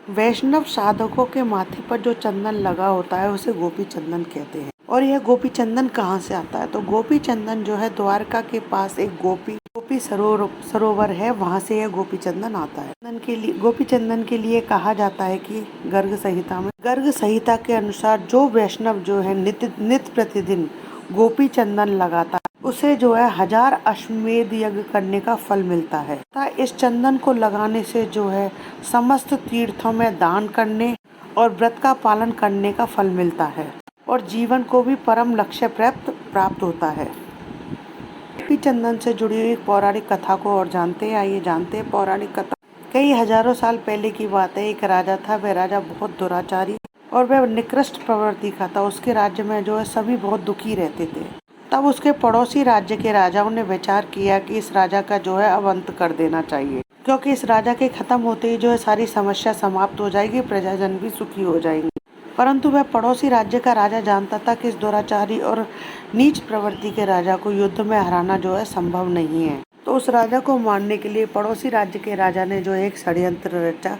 वैष्णव साधकों के माथे पर जो चंदन लगा होता है उसे गोपी चंदन कहते हैं। और यह गोपी चंदन कहाँ से आता है? तो गोपी चंदन जो है द्वारका के पास एक गोपी सरोवर है, वहाँ से यह गोपी चंदन आता है। गोपी चंदन के लिए कहा जाता है कि गर्ग संहिता के अनुसार जो वैष्णव जो है नित्य प्रतिदिन गोपी चंदन लगाता है उसे जो है 1000 अश्वमेध यज्ञ करने का फल मिलता है। इस चंदन को लगाने से जो है समस्त तीर्थों में दान करने और व्रत का पालन करने का फल मिलता है और जीवन को भी परम लक्ष्य प्राप्त होता है। गोपी चंदन से जुड़ी हुई पौराणिक कथा को और जानते हैं। आइए जानते हैं पौराणिक कथा। कई हजारों साल पहले की बात है। एक राजा था। वह राजा बहुत दुराचारी और वह निकृष्ट प्रवृत्ति का था। उसके राज्य में जो है सभी बहुत दुखी रहते थे। तब उसके पड़ोसी राज्य के राजाओं ने विचार किया कि इस राजा का जो है अब अंत कर देना चाहिए, क्योंकि इस राजा के खत्म होते ही जो है सारी समस्या समाप्त हो जाएगी, प्रजाजन भी सुखी हो जाएंगे। परंतु वह पड़ोसी राज्य का राजा जानता था कि इस दुराचारी और नीच प्रवृत्ति के राजा को युद्ध में हराना जो है संभव नहीं है। तो उस राजा को मारने के लिए पड़ोसी राज्य के राजा ने जो एक षड्यंत्र रचा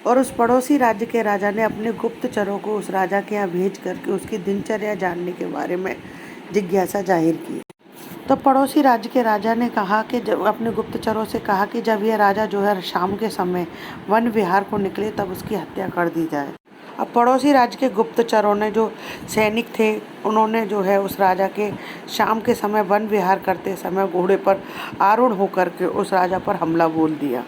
और उस पड़ोसी राज्य के राजा ने अपने गुप्तचरों को उस राजा के यहाँ भेज करके उसकी दिनचर्या जानने के बारे में जिज्ञासा जाहिर की। तो पड़ोसी राज्य के राजा ने कहा कि जब अपने गुप्तचरों से कहा कि जब यह राजा जो है शाम के समय वन विहार को निकले तब उसकी हत्या कर दी जाए। अब पड़ोसी राज्य के गुप्तचरों ने जो सैनिक थे उन्होंने जो है उस राजा के शाम के समय वन विहार करते समय घोड़े पर आरूढ़ होकर के उस राजा पर हमला बोल दिया।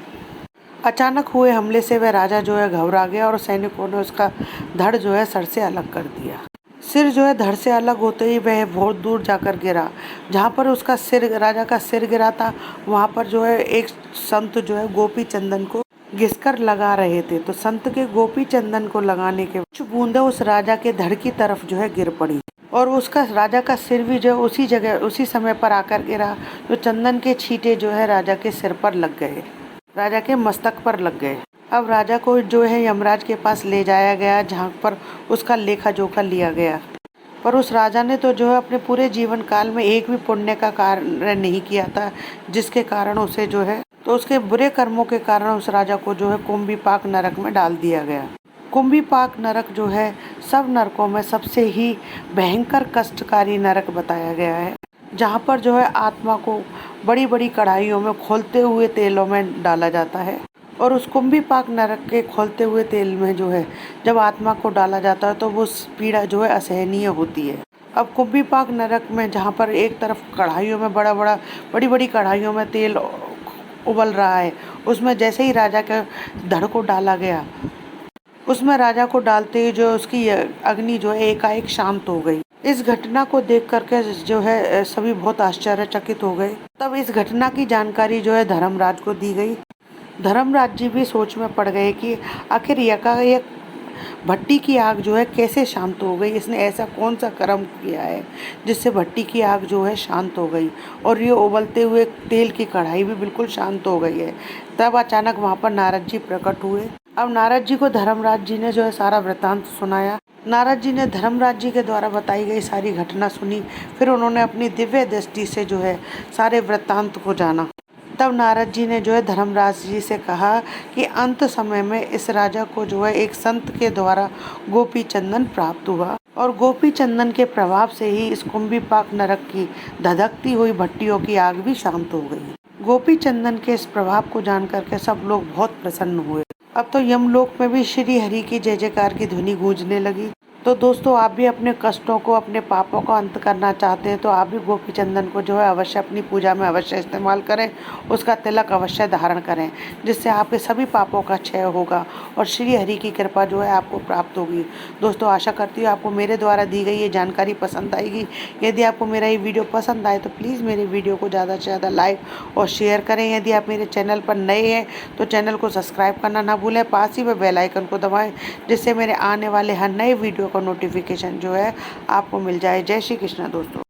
अचानक हुए हमले से वह राजा जो है घबरा गया और सैनिकों ने उसका धड़ जो है सर से अलग कर दिया। सिर जो है धड़ से अलग होते ही वह बहुत दूर जाकर गिरा। जहाँ पर उसका राजा का सिर गिरा था वहाँ पर जो है एक संत जो है गोपी चंदन को घिसकर लगा रहे थे। तो संत के गोपी चंदन को लगाने के कुछ बूंदें उस राजा के धड़ की तरफ जो है गिर पड़ी और उसका राजा का सिर भी जो उसी समय पर आकर गिरा। तो चंदन के छींटे जो है राजा के सिर पर लग गए, राजा के मस्तक पर लग गए। अब राजा को जो है यमराज के पास ले जाया गया, जहाँ पर उसका लेखा जोखा लिया गया। पर उस राजा ने तो जो है अपने पूरे जीवन काल में एक भी पुण्य का कार्य नहीं किया था, जिसके कारण उसे जो है तो उसके बुरे कर्मों के कारण उस राजा को जो है कुंभीपाक नरक में डाल दिया गया। कुंभीपाक नरक जो है सब नरकों में सबसे ही भयंकर कष्टकारी नरक बताया गया है, जहाँ पर जो है आत्मा को बड़ी बड़ी कढ़ाइयों में खोलते हुए तेलों में डाला जाता है। और उस कुंभीपाक नरक के खोलते हुए तेल में जो है जब आत्मा को डाला जाता है तो वो पीड़ा जो है असहनीय होती है। अब कुंभीपाक नरक में जहाँ पर एक तरफ कढ़ाइयों में बड़ी बड़ी कढ़ाइयों में तेल उबल रहा है, उसमें जैसे ही राजा के धड़ को डाला गया, उसमें राजा को डालते ही जो उसकी अग्नि जो है एकाएक शांत हो गई। इस घटना को देख करके जो है सभी बहुत आश्चर्यचकित हो गए। तब इस घटना की जानकारी जो है धर्मराज को दी गई। धर्मराज जी भी सोच में पड़ गए कि आखिर यकायक भट्टी की आग जो है कैसे शांत हो गई, इसने ऐसा कौन सा कर्म किया है जिससे भट्टी की आग जो है शांत हो गई और ये उबलते हुए तेल की कढ़ाई भी बिल्कुल शांत हो गई है। तब अचानक वहाँ पर नारद जी प्रकट हुए। अब नारद जी को धर्मराज जी ने जो है सारा वृतांत सुनाया। नारद जी ने धर्मराज जी के द्वारा बताई गई सारी घटना सुनी। फिर उन्होंने अपनी दिव्य दृष्टि से जो है सारे वृतांत को जाना। तब नारद जी ने जो है धर्मराज जी से कहा कि अंत समय में इस राजा को जो है एक संत के द्वारा गोपी चंदन प्राप्त हुआ और गोपी चंदन के प्रभाव से ही इस कुंभीपाक नरक की धधकती हुई भट्टियों की आग भी शांत हो गई। गोपी चंदन के इस प्रभाव को जान करके सब लोग बहुत प्रसन्न हुए। अब तो यमलोक में भी श्री हरि की जय जयकार की ध्वनि गूंजने लगी। तो दोस्तों, आप भी अपने कष्टों को, अपने पापों को अंत करना चाहते हैं तो आप भी गोपी चंदन को जो है अवश्य अपनी पूजा में अवश्य इस्तेमाल करें, उसका तिलक अवश्य धारण करें, जिससे आपके सभी पापों का क्षय होगा और श्री हरि की कृपा जो है आपको प्राप्त होगी। दोस्तों, आशा करती हूँ आपको मेरे द्वारा दी गई ये जानकारी पसंद आएगी। यदि आपको मेरा ये वीडियो पसंद आए तो प्लीज़ मेरे वीडियो को ज़्यादा से ज़्यादा लाइक और शेयर करें। यदि आप मेरे चैनल पर नए हैं तो चैनल को सब्सक्राइब करना ना भूलें, पास ही में बेल आइकन को दबाएं, जिससे मेरे आने वाले हर नए वीडियो का नोटिफिकेशन जो है आपको मिल जाए। जय श्री कृष्ण दोस्तों।